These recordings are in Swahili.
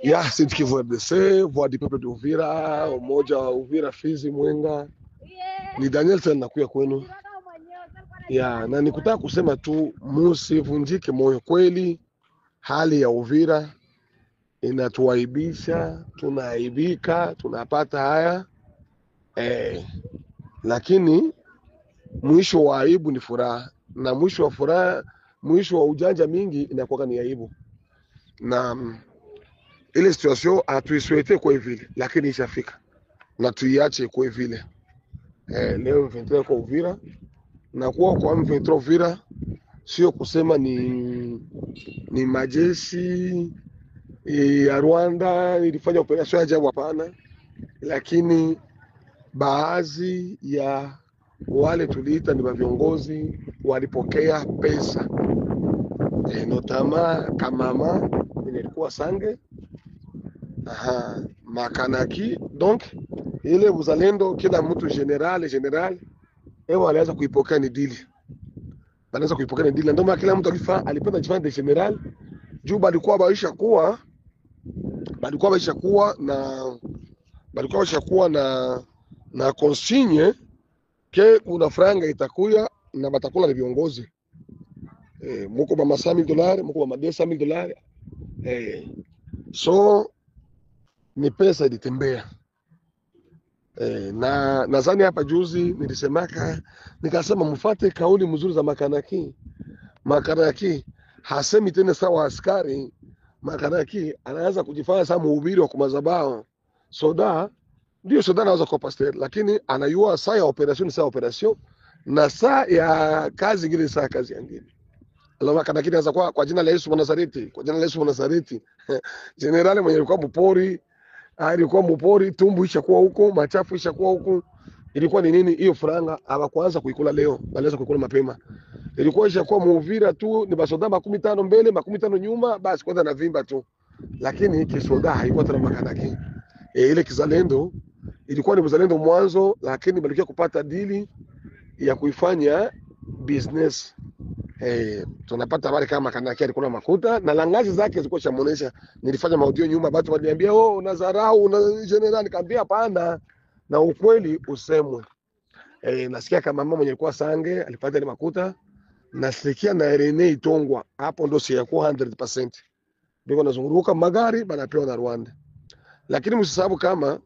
Ya Sud Kivu RDC, Voix du Peuple d'Uvira, Umoja wa Uvira, Fizi, Mwenga. Ni Daniel tena nakuya kwenu. Ya, na nikutaka kusema tu musivunjike moyo, kweli hali ya Uvira inatuaibisha, tunaaibika, tunapata haya lakini mwisho wa aibu ni furaha, na mwisho wa furaha, mwisho wa ujanja mingi inakuwa ni aibu. Na ile situation hatuiswete kwa vile, lakini ishafika na tuiache kwa vile. Leo M23 kwa Uvira na kuwa kwa M23 Uvira sio kusema ni majeshi ya Rwanda ilifanya operation ya ajabu, hapana, lakini baadhi ya wale tuliita ni viongozi walipokea pesa notama Kamama ilikuwa Sange Makanaki. Donc ile uzalendo kila mtu general alianza kuipokea ni dili, alianza kuipokea ni dili, ndio maana kila mtu alipenda jifanya de general juu balikuwa baisha kuwa na consigne ke una franga itakuya na batakula ni viongozi muko ba $100,000 muko ba $200,000 so ni pesa ilitembea. Na nadhani hapa juzi nikasema mfate kauli mzuri za Makanaki hasemi tena sawa askari. Makanaki anaanza kujifanya sawa mhubiri wa kumazabao. Soda anaweza kuwa pastor, lakini anayua saa ya operation na saa ya kazi ngine, saa kazi nyingine. Allah Makanaki anaanza kwa jina la Yesu wa Nazareti. Generali mwenye alikuwa mpori, tumbu ishakuwa huko, machafu ishakuwa huko. Ilikuwa ni nini hiyo franga? Hawakuanza kuikula leo, walianza kuikula mapema. Ilikuwa ishakuwa Muvira tu ni basoda 15 mbele 15 nyuma, basi kwanza na vimba tu. Lakini kisoda haikuwa tena Makanaki. Ile kizalendo ilikuwa ni mzalendo mwanzo, lakini balikia kupata dili ya kuifanya business. Tunapata habari kama Makanaki alikuwa makuta na langazi zake zilikuwa shamonesha. Nilifanya maudio nyuma, watu waliniambia unadharau una general, nikamwambia hapana, na ukweli usemwe. Nasikia kama mama mwenye alikuwa Sange alipata ile makuta, nasikia na Rene Itongwa hapo ndo siyakuwa 100%. Biko nazunguruka magari banapewa na Rwanda. Lakini msisababu kama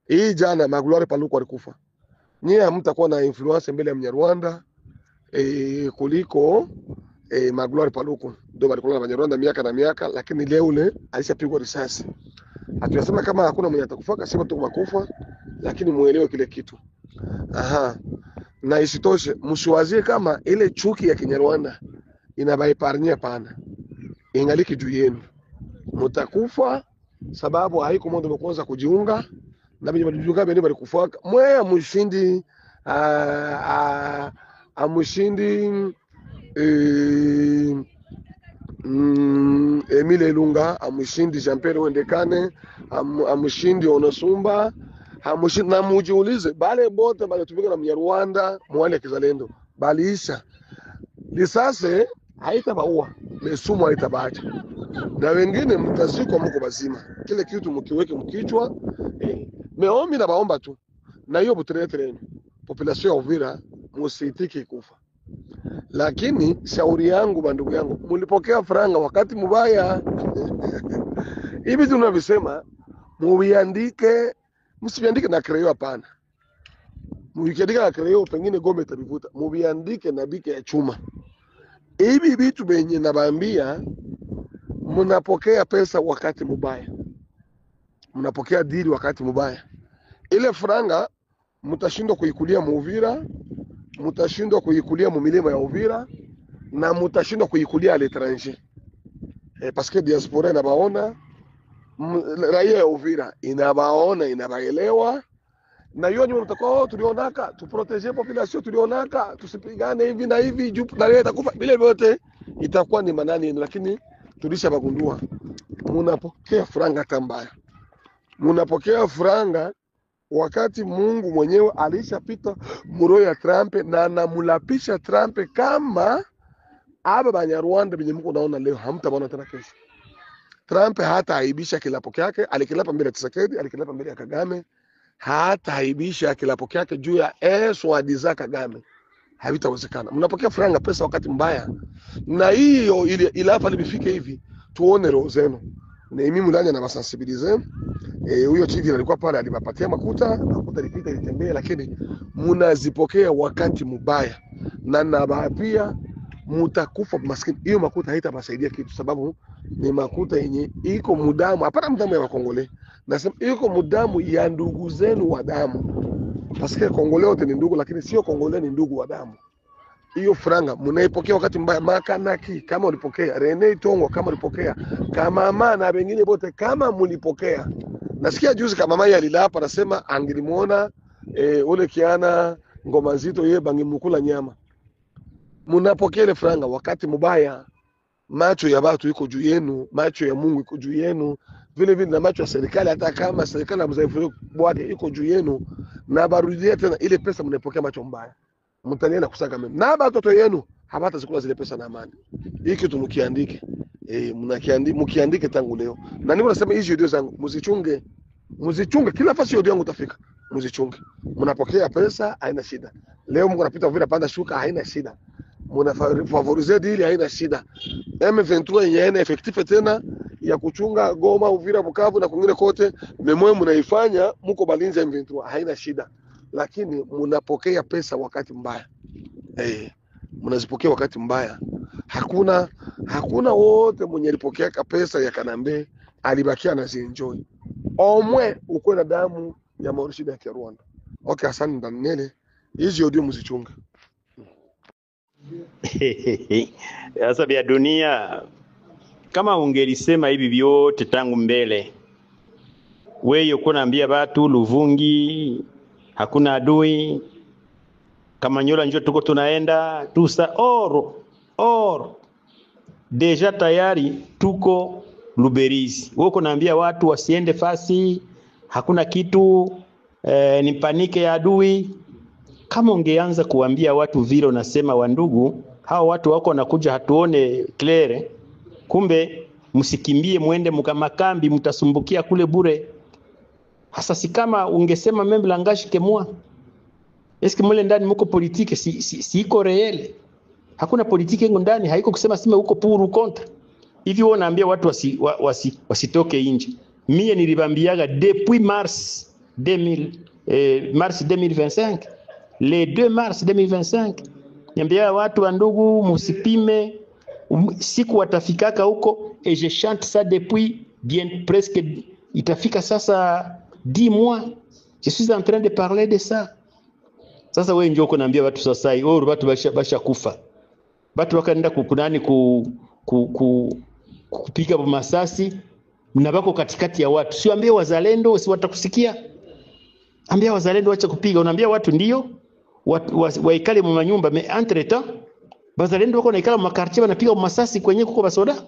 hii jana Magloire Paluku alikufa. Nyie hamtakuwa na influence mbele ya Mnyarwanda kuliko Magloire Paluku. Ndio walikuwa na Mnyarwanda miaka na miaka, lakini leo ule alishapigwa risasi. Hatuyasema kama hakuna mwenye atakufa, kasema tu makufa, lakini muelewe kile kitu. Na isitoshe msiwazie kama ile chuki ya Kinyarwanda inabaiparnia pana. Ingaliki juu yenu. Mtakufa sababu haiko mondo mkwanza kujiunga na binyo badujuka bende bali kufaka mwe amushindi Emile Lunga, amushindi Jean-Pierre Wendekane, amushindi Onosumba, amushindi na mujiulize bale bote bale tumika na Mnyarwanda mwale kizalendo baliisha lisase haitabaua mesumu haitabacha na wengine mtazikwa mko bazima. Kile kitu mkiweke mkichwa meombi na baomba tu, na hiyo buteretere population ya Uvira musitiki kufa. Lakini shauri yangu bandugu yangu, mulipokea franga wakati mubaya. Hivi tunavisema mubiandike, msibiandike na kreo hapana. Mubiandike na kreo pengine gome tabivuta, mubiandike na bike ya chuma. Hivi vitu benye nabaambia, mnapokea pesa wakati mubaya, mnapokea dili wakati mubaya. Ile franga mutashindwa kuikulia Uvira, mutashindwa kuikulia mumilima ya Uvira, na mutashindwa kuikulia à l'étranger. Parce que diaspora inabaona, raia ya Uvira inabaona, inabaelewa, na hiyo nyuma mtakuwa tulionaka tuprotege population, tulionaka tusipigane hivi na hivi juu na leo itakufa bila vyote, itakuwa ni manani. Lakini tulisha bagundua munapokea franga tambaya, munapokea franga wakati Mungu mwenyewe alishapita muro ya Trump na anamulapisha Trump kama aba Banyarwanda benye mko naona leo hamtaona tena kesho. Trump hata aibisha kilapo kyake, alikilapa mbele ya Tshisekedi, alikilapa mbele ya Kagame, hata aibisha kilapo kyake juu ya swadi za Kagame. Havitawezekana. Mnapokea franga pesa wakati mbaya. Na hiyo ile hapa libifike hivi, tuone roho zenu. Na mimi ndani na masensibilize. Huyo chief alikuwa pale alipapatia makuta ilipita ilitembea, lakini mnazipokea wakati mbaya. Na pia mutakufa maskini. Hiyo makuta haitabasaidia kitu, sababu ni makuta yenye iko mudamu, hapana mudamu ya Wakongole. Nasema iko mudamu ya ndugu zenu wa damu. Paske Kongole wote ni ndugu, lakini sio Kongole ni ndugu wa damu. Hiyo franga mnaipokea wakati mbaya. Makanaki kama ulipokea, Rene Tongo kama ulipokea, kama mama na wengine wote kama mlipokea. Nasikia juzi kama mama alilapa anasema angelimuona ule kiana ngoma nzito yeye bangimukula nyama. Mnapokea ile franga wakati mbaya. Macho ya watu iko juu yenu, macho ya Mungu iko juu yenu, vile vile na macho ya serikali, hata kama serikali mzaifu bwake iko juu yenu. Na barudia tena ile pesa mnapokea macho mbaya, mtanienda kusaka mimi na watoto yenu hapata zikula zile pesa na amani. Hiki tumkiandike, mkiandike tangu leo. Na niko nasema hizi video zangu mzichunge kila fasi video yangu utafika, mzichunge. Mnapokea pesa haina shida. Leo Mungu anapita vile panda shuka haina shida. Muna favoriser dili haina shida. M23 yenye effective tena ya kuchunga Goma, Uvira, Bukavu na kwingine kote, memwe mnaifanya mko balinzi M23 haina shida. Lakini mnapokea pesa wakati mbaya. Mnazipokea wakati mbaya. Hakuna wote mwenye alipokea pesa ya Kanambe alibakia na zinjoy. Omwe uko na damu ya Mauritius ya Rwanda. Okay, asante Daniel. Hizi audio mzichunga. Sasa vya dunia, kama ungelisema hivi vyote tangu mbele, wewe uko naambia watu Luvungi hakuna adui, Kamanyola njoo tuko tunaenda tusa or deja tayari tuko Luberizi. Wewe uko naambia watu wasiende fasi, hakuna kitu, ni panike ya adui. Kama ungeanza kuambia watu vile unasema, wandugu, hao watu wako nakuja hatuone clear, kumbe msikimbie muende mkamakambi, mtasumbukia kule bure. Hasa si kama ungesema meme langage kemwa. Eske mule ndani mko politike si iko reele. Hakuna politike ngo ndani, haiko kusema sema uko puru kontra. Hivi wewe unaambia watu wasitoke nje. Mie nilibambiaga depuis mars 2025. Le 2 mars 2025 niambia watu wa ndugu musipime siku watafikaka huko, et je chante ça depuis bien presque itafika sasa 10 mois je suis en train de parler de ça. Sasa wewe njoo kunaambia watu sasa hiyo watu basha kufa, watu wakaenda kukunani kupiga masasi na bako katikati ya watu. Siambie wazalendo si watakusikia, ambia wazalendo acha kupiga, unaambia watu ndio waikale mu manyumba, mais entre temps bazalendo wako naikala mu makartie wanapiga masasi kwenye kuko basoda.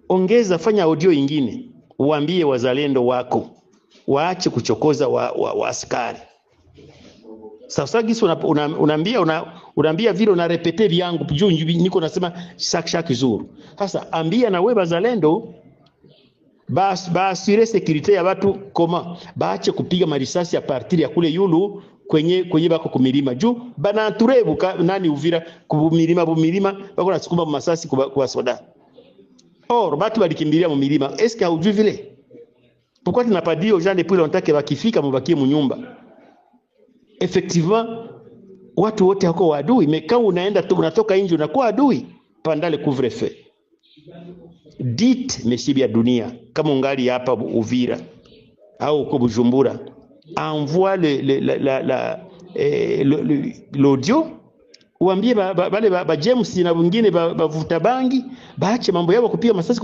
Ongeza, fanya audio nyingine uambie wazalendo wako waache kuchokoza wa askari. Sasa gisi unaambia vile una repete vyangu juu niko nasema chaque jour. Sasa ambia na wewe bazalendo assurer sécurité ya watu, koma baache kupiga marisasi a partir ya kule yulu kwenye bako kumilima juu bana turebu nani Uvira kumilima bako nasukuma masasi kwa soda. Batu balikimbilia mu milima. Est-ce que haujui vile? Pourquoi tu n'as pas dit aux gens depuis longtemps que bakifika mubakie mu nyumba? Effectivement watu wote wako wadui, mais quand unaenda tu unatoka nje unakuwa adui pendant le couvre-feu. Dites messieurs bia dunia, kama ungali hapa Uvira au uko Bujumbura, envoie l'audio, uambie ba James na wengine bavuta bangi baache mambo yao kupiga masasi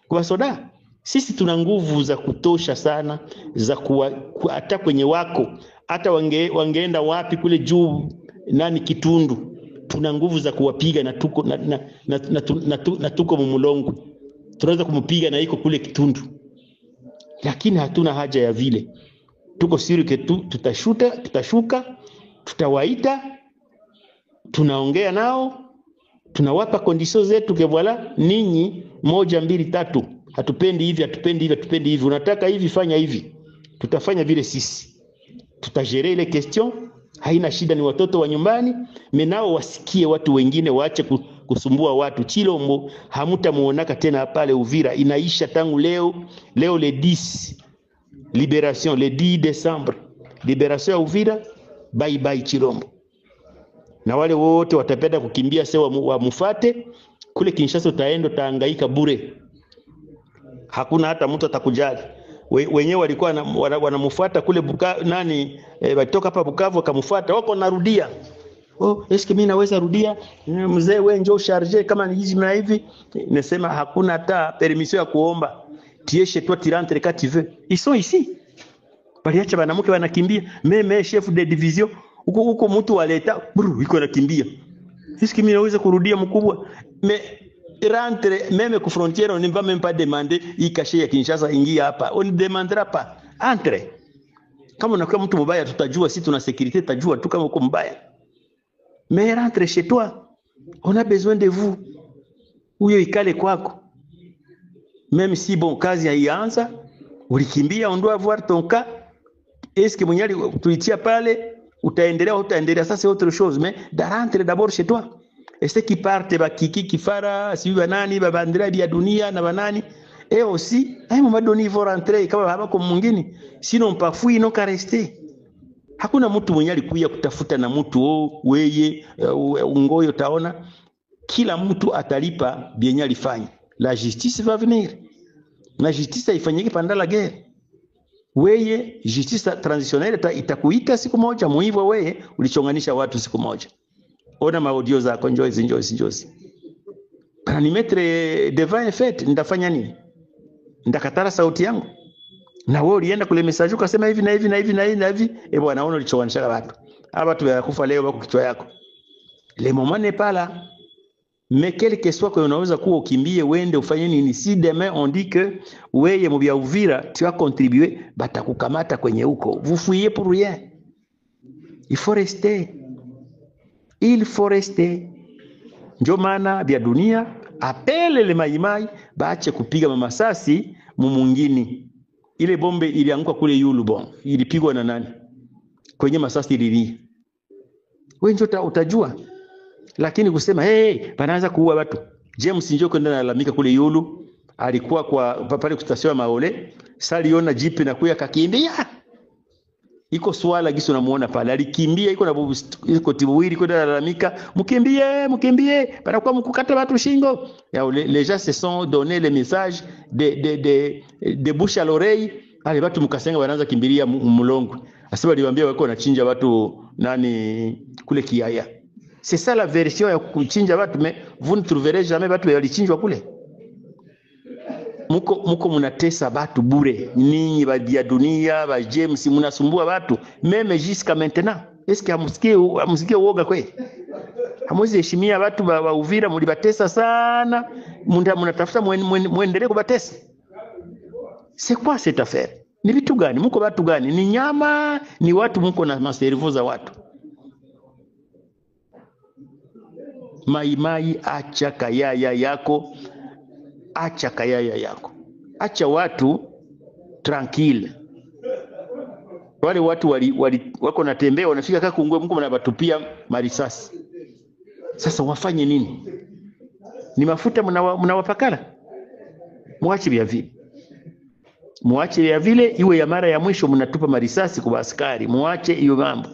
kwa soda. Sisi tuna nguvu za kutosha sana za hata kwenye wako, hata wangeenda wapi kule juu nani Kitundu, tuna nguvu za kuwapiga na tuko mumulongo, tunaweza kumupiga na iko kule Kitundu. Lakini hatuna haja ya vile. Tuko siri ke tutashuka, tutawaita, tunaongea nao, Tunawapa conditions zetu ke voilà, ninyi 1 2 3, hatupendi hivi, hatupendi hivi, hatupendi hivi, unataka hivi, fanya hivi. Tutafanya vile sisi. Tutagere ile question, haina shida, ni watoto wa nyumbani, menao wasikie watu wengine, waache kusumbua watu. Chilombo hamutamuonaka tena pale Uvira, inaisha tangu leo le 10 libération, le 10 décembre libération ya Uvira, bye bye Chilombo. Na wale wote watapenda kukimbia sewa wamufate kule Kinshasa, utaenda utahangaika bure, hakuna hata mtu atakujali. Wenyewe walikuwa wanamfuata kule walitoka hapa Bukavu wakamfuata, wako narudia. Eske mimi naweza rudia? Mzee wewe njoo charger kama ni hizi na hivi. Nasema hakuna hata permission ya kuomba. Tu es chez toi, tu rentres quand tu veux. Ils sont ici. Baliacha banamuke wanakimbia. Meme chef de division huko mtu waleta iko nakimbia. Eske mimi naweza kurudia mkubwa? Rentre même ku frontière, on ne va même pas demander i cachet ya Kinshasa ingia hapa, on ne demandera pas. Entre. Kama unakuwa mtu mbaya tutajua, sisi tuna sécurité, tutajua tu kama uko mbaya. Mais rentre chez toi, on a besoin de vous. Uyo ikale kwako. Même si bon kazi haianza, ulikimbia, on doit voir ton cas. Est-ce que mwenyali tuitia pale utaendelea, ça c'est autre chose, mais rentre d'abord chez toi. Et ceux qui partent bakiki kifara si banani babandira ya dunia na banani, et aussi à un moment donné ils vont rentrer kama habako mwingine, sinon parfois ils n'ont qu'à rester. Hakuna mtu mwenye alikuja kutafuta na mtu weye ungoyo, taona kila mtu atalipa bienya alifanya. La justice va venir. Na justice ifanyike pendant la guerre. Weye justice transitionnelle itakuita siku moja, muivo weye ulichonganisha watu siku moja. Ona maaudio zako, njozi. Para ni mettre devant un fait, nitafanya nini? Nitakatara sauti yangu? Na wewe ulienda kule message ukasema hivi na hivi na hivi na hivi na hivi, bwana unaona ulichowanisha watu. Hapa tumeyakufa leo wako kichwa yako. Le moment n'est pas là. Mais quel que soit que unaweza kuwa ukimbie uende ufanye nini, si demain on dit que wewe mbia Uvira tu as contribué, batakukamata kwenye huko. Vous fuyez pour rien. Il faut rester. Il faut rester. Ndio maana bia dunia apele le maimai baache kupiga mamasasi mumungini. Ile bombe ilianguka kule Yulu bon. Ilipigwa na nani? Kwenye masasi ililia. Wewe ndio utajua. Lakini kusema banaanza kuua watu. James njoo kwenda nalalamika kule Yulu, alikuwa kwa pale kustasia Maole, saliona jipi na kuya kakimbia. Iko swala giso namuona pale, alikimbia iko tibuwili kwenda nalalamika, mkimbie, banakuwa mkukata watu shingo. Les gens se sont donné le message de bouche à l'oreille, ale watu mkasenga wanaanza kimbilia mlongo. Asema aliwaambia wako wanachinja watu nani kule Kiaya. C'est ça la version ya kuchinja watu, mais vous ne trouverez jamais watu walichinjwa kule. Muko munatesa watu bure. Ninyi badia dunia, ba James munasumbua watu meme jusqu'à maintenant. Est-ce que amusikie uoga kweli? Hamuzi heshimia watu wa Uvira, mulibatesa sana. Munatafuta muendelee kubatesa. C'est quoi cette affaire? Ni vitu gani? Muko watu gani? Ni nyama, ni watu muko na maservo za watu. Maimai, acha kayaya yako. Acha watu tranquille. Wale watu wako natembea wanafika kaka kungwe, Mungu mnabatupia marisasi. Sasa wafanye nini? Ni mafuta mnawapakala? Muache vya vile iwe ya mara ya mwisho mnatupa marisasi kwa askari. Muache hiyo mambo.